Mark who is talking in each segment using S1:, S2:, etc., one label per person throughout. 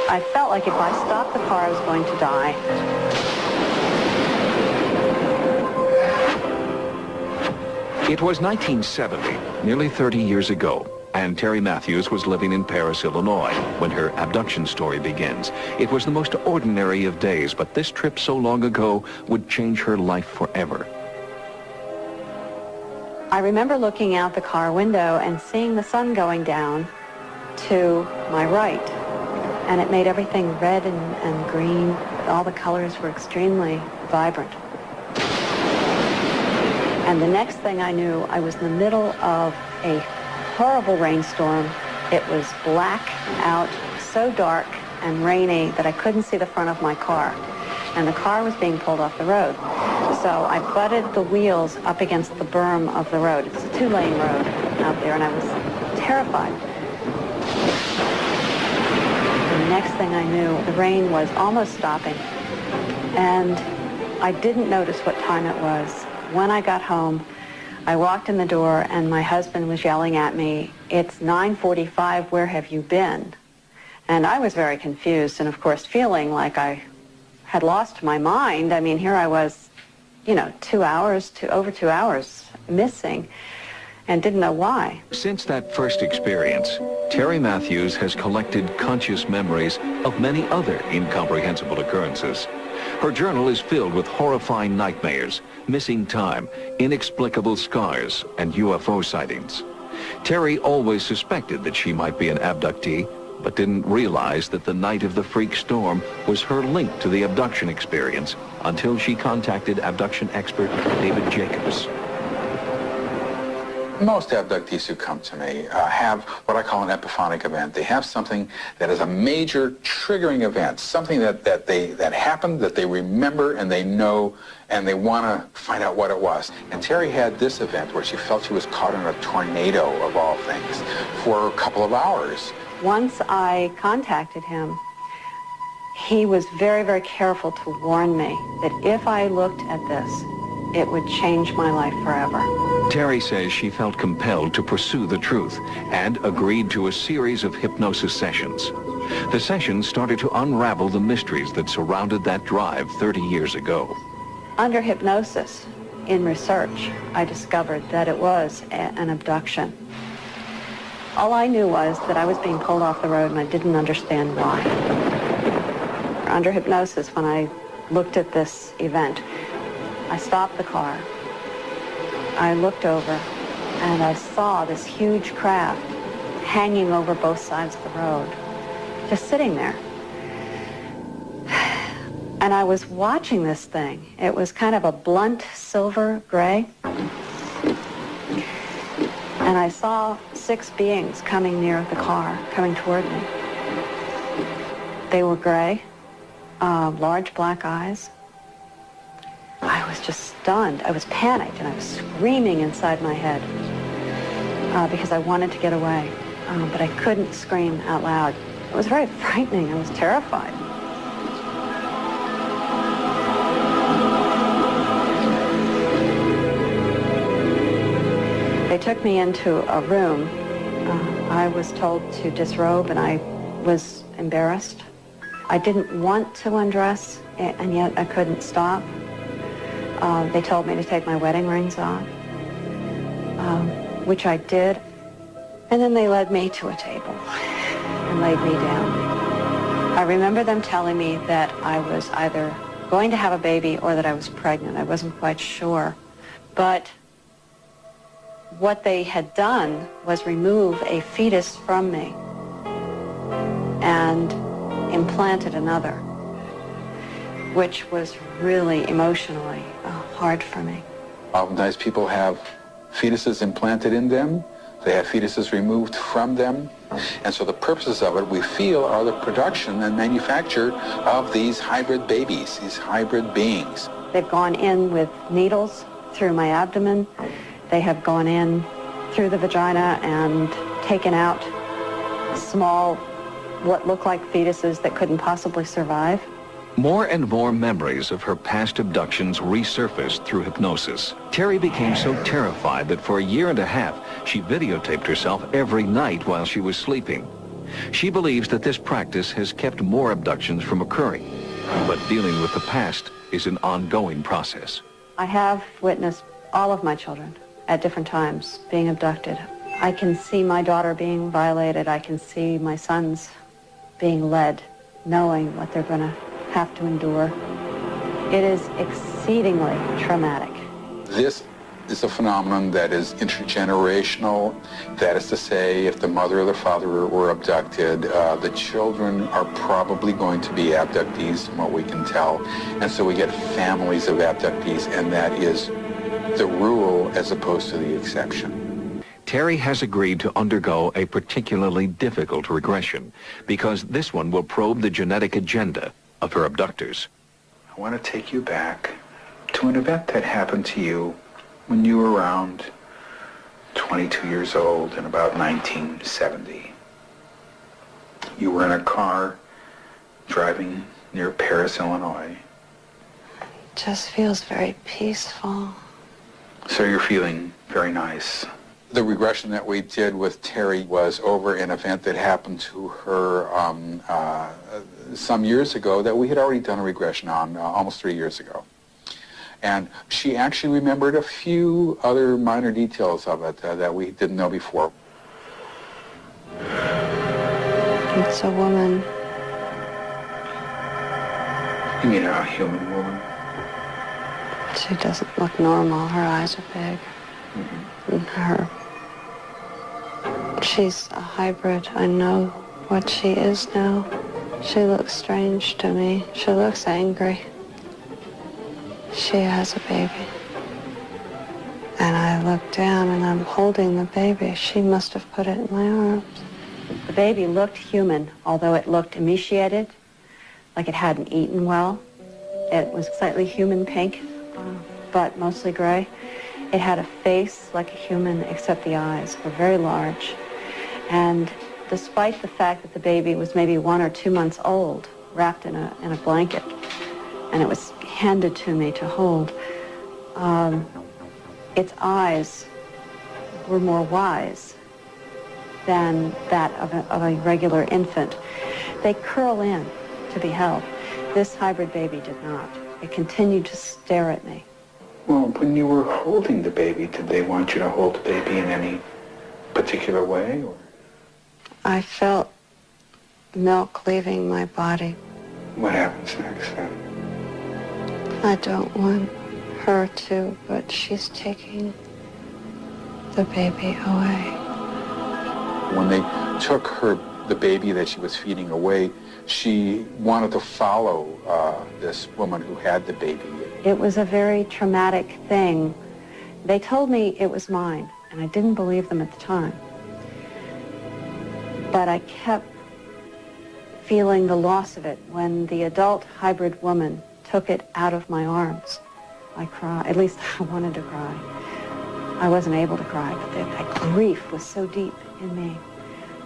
S1: I felt like if I stopped the car, I was going to die.
S2: It was 1970, nearly 30 years ago, and Terry Matthews was living in Paris, Illinois, when her abduction story begins. It was the most ordinary of days, but this trip so long ago would change her life forever.
S1: I remember looking out the car window and seeing the sun going down to my right, and it made everything red and green. All the colors were extremely vibrant. And the next thing I knew, I was in the middle of a horrible rainstorm. It was black out, so dark and rainy that I couldn't see the front of my car. And the car was being pulled off the road. So I butted the wheels up against the berm of the road. It's a 2-lane road out there, and I was terrified. And the next thing I knew, the rain was almost stopping. And I didn't notice what time it was. When I got home, I walked in the door and my husband was yelling at me, "It's 9:45, where have you been?" And I was very confused and, of course, feeling like I had lost my mind. I mean, here I was, you know, over 2 hours missing and didn't know why.
S2: Since that first experience, Terry Matthews has collected conscious memories of many other incomprehensible occurrences. Her journal is filled with horrifying nightmares, missing time, inexplicable scars, and UFO sightings. Terry always suspected that she might be an abductee, but didn't realize that the night of the freak storm was her link to the abduction experience until she contacted abduction expert David Jacobs.
S3: Most abductees who come to me have what I call an epiphanic event. They have something that is a major triggering event, something that happened, that they remember and they know, and they want to find out what it was. And Terry had this event where she felt she was caught in a tornado, of all things, for a couple of hours.
S1: Once I contacted him, he was very, very careful to warn me that if I looked at this, it would change my life forever.
S2: Terry says she felt compelled to pursue the truth and agreed to a series of hypnosis sessions. The sessions started to unravel the mysteries that surrounded that drive 30 years ago.
S1: Under hypnosis, in research, I discovered that it was an abduction. All I knew was that I was being pulled off the road and I didn't understand why. Under hypnosis, when I looked at this event, I stopped the car. I looked over and I saw this huge craft hanging over both sides of the road, just sitting there. And I was watching this thing. It was kind of a blunt silver gray. And I saw 6 beings coming near the car, coming toward me. They were gray, large black eyes. I was just stunned. I was panicked and I was screaming inside my head because I wanted to get away, but I couldn't scream out loud. It was very frightening. I was terrified. They took me into a room. I was told to disrobe and I was embarrassed. I didn't want to undress and yet I couldn't stop. They told me to take my wedding rings off, which I did. And then they led me to a table and laid me down. I remember them telling me that I was either going to have a baby or that I was pregnant. I wasn't quite sure. But what they had done was remove a fetus from me and implanted another, which was really emotionally hard for me.
S3: Oftentimes people have fetuses implanted in them. They have fetuses removed from them. And so the purposes of it, we feel, are the production and manufacture of these hybrid babies, these hybrid beings.
S1: They've gone in with needles through my abdomen. They have gone in through the vagina and taken out small, what look like fetuses that couldn't possibly survive.
S2: More and more memories of her past abductions resurfaced through hypnosis. Terry became so terrified that for a year and a half, she videotaped herself every night while she was sleeping. She believes that this practice has kept more abductions from occurring, but dealing with the past is an ongoing process.
S1: I have witnessed all of my children at different times being abducted. I can see my daughter being violated. I can see my sons being led, knowing what they're going to have to endure. It is exceedingly traumatic.
S3: This is a phenomenon that is intergenerational. That is to say, if the mother or the father were abducted, the children are probably going to be abductees, from what we can tell. And so we get families of abductees, and that is the rule as opposed to the exception.
S2: Terry has agreed to undergo a particularly difficult regression because this one will probe the genetic agenda of her abductors.
S3: I want to take you back to an event that happened to you when you were around 22 years old in about 1970. You were in a car driving near Paris, Illinois.
S1: It just feels very peaceful.
S3: So you're feeling very nice. The regression that we did with Terry was over an event that happened to her some years ago that we had already done a regression on almost 3 years ago. And she actually remembered a few other minor details of it that we didn't know before.
S1: It's a woman.
S3: You mean a human woman?
S1: She doesn't look normal. Her eyes are big. And she's a hybrid. I know what she is now. She looks strange to me. She looks angry. She has a baby. And I look down and I'm holding the baby. She must have put it in my arms. The baby looked human, although it looked emaciated, like it hadn't eaten well. It was slightly human pink, but mostly gray. It had a face like a human, except the eyes were very large. And despite the fact that the baby was maybe 1 or 2 months old, wrapped in a blanket, and it was handed to me to hold, its eyes were more wise than that of a regular infant. They curl in to be held. This hybrid baby did not. It continued to stare at me.
S3: Well, when you were holding the baby, did they want you to hold the baby in any particular way? Or?
S1: I felt milk leaving my body.
S3: What happens next then?
S1: I don't want her to, but she's taking the baby away.
S3: When they took the baby that she was feeding away, she wanted to follow this woman who had the baby.
S1: It was a very traumatic thing. They told me it was mine, and I didn't believe them at the time. But I kept feeling the loss of it. When the adult hybrid woman took it out of my arms, I cried. At least I wanted to cry. I wasn't able to cry, but that grief was so deep in me.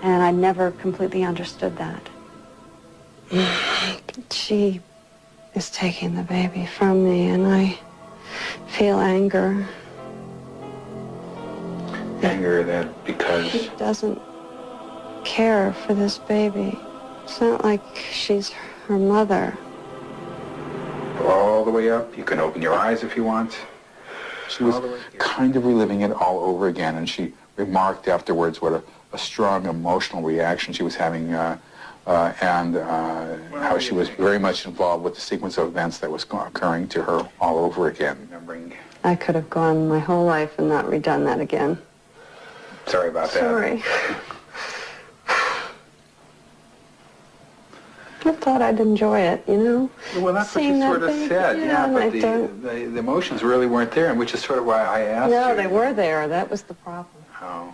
S1: And I never completely understood that. She is taking the baby from me, and I feel anger.
S3: Anger that because...
S1: She doesn't care for this baby. It's not like she's her mother.
S3: All the way up. You can open your eyes if you want. She was kind of reliving it all over again, and she remarked afterwards what a strong emotional reaction she was having, and how she was very much involved with the sequence of events that was occurring to her all over again. Remembering.
S1: I could have gone my whole life and not redone that again.
S3: Sorry about that.
S1: Sorry. I thought I'd enjoy it, you know?
S3: Well, that's what you sort of said, yeah, but the emotions really weren't there, and which is sort of why I asked you.
S1: No, they were there. That was the problem.
S3: Oh.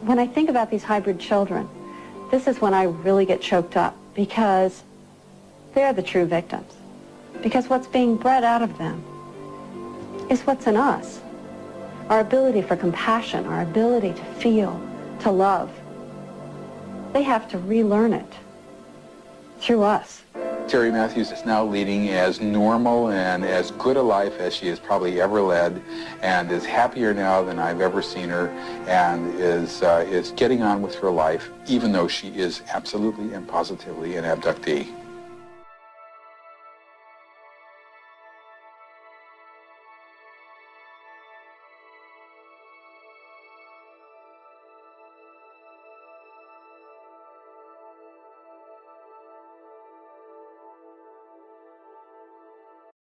S1: When I think about these hybrid children, this is when I really get choked up, because they're the true victims. Because what's being bred out of them is what's in us. Our ability for compassion, our ability to feel, to love. They have to relearn it through us.
S3: Terry Matthews is now leading as normal and as good a life as she has probably ever led, and is happier now than I've ever seen her, and is getting on with her life, even though she is absolutely and positively an abductee.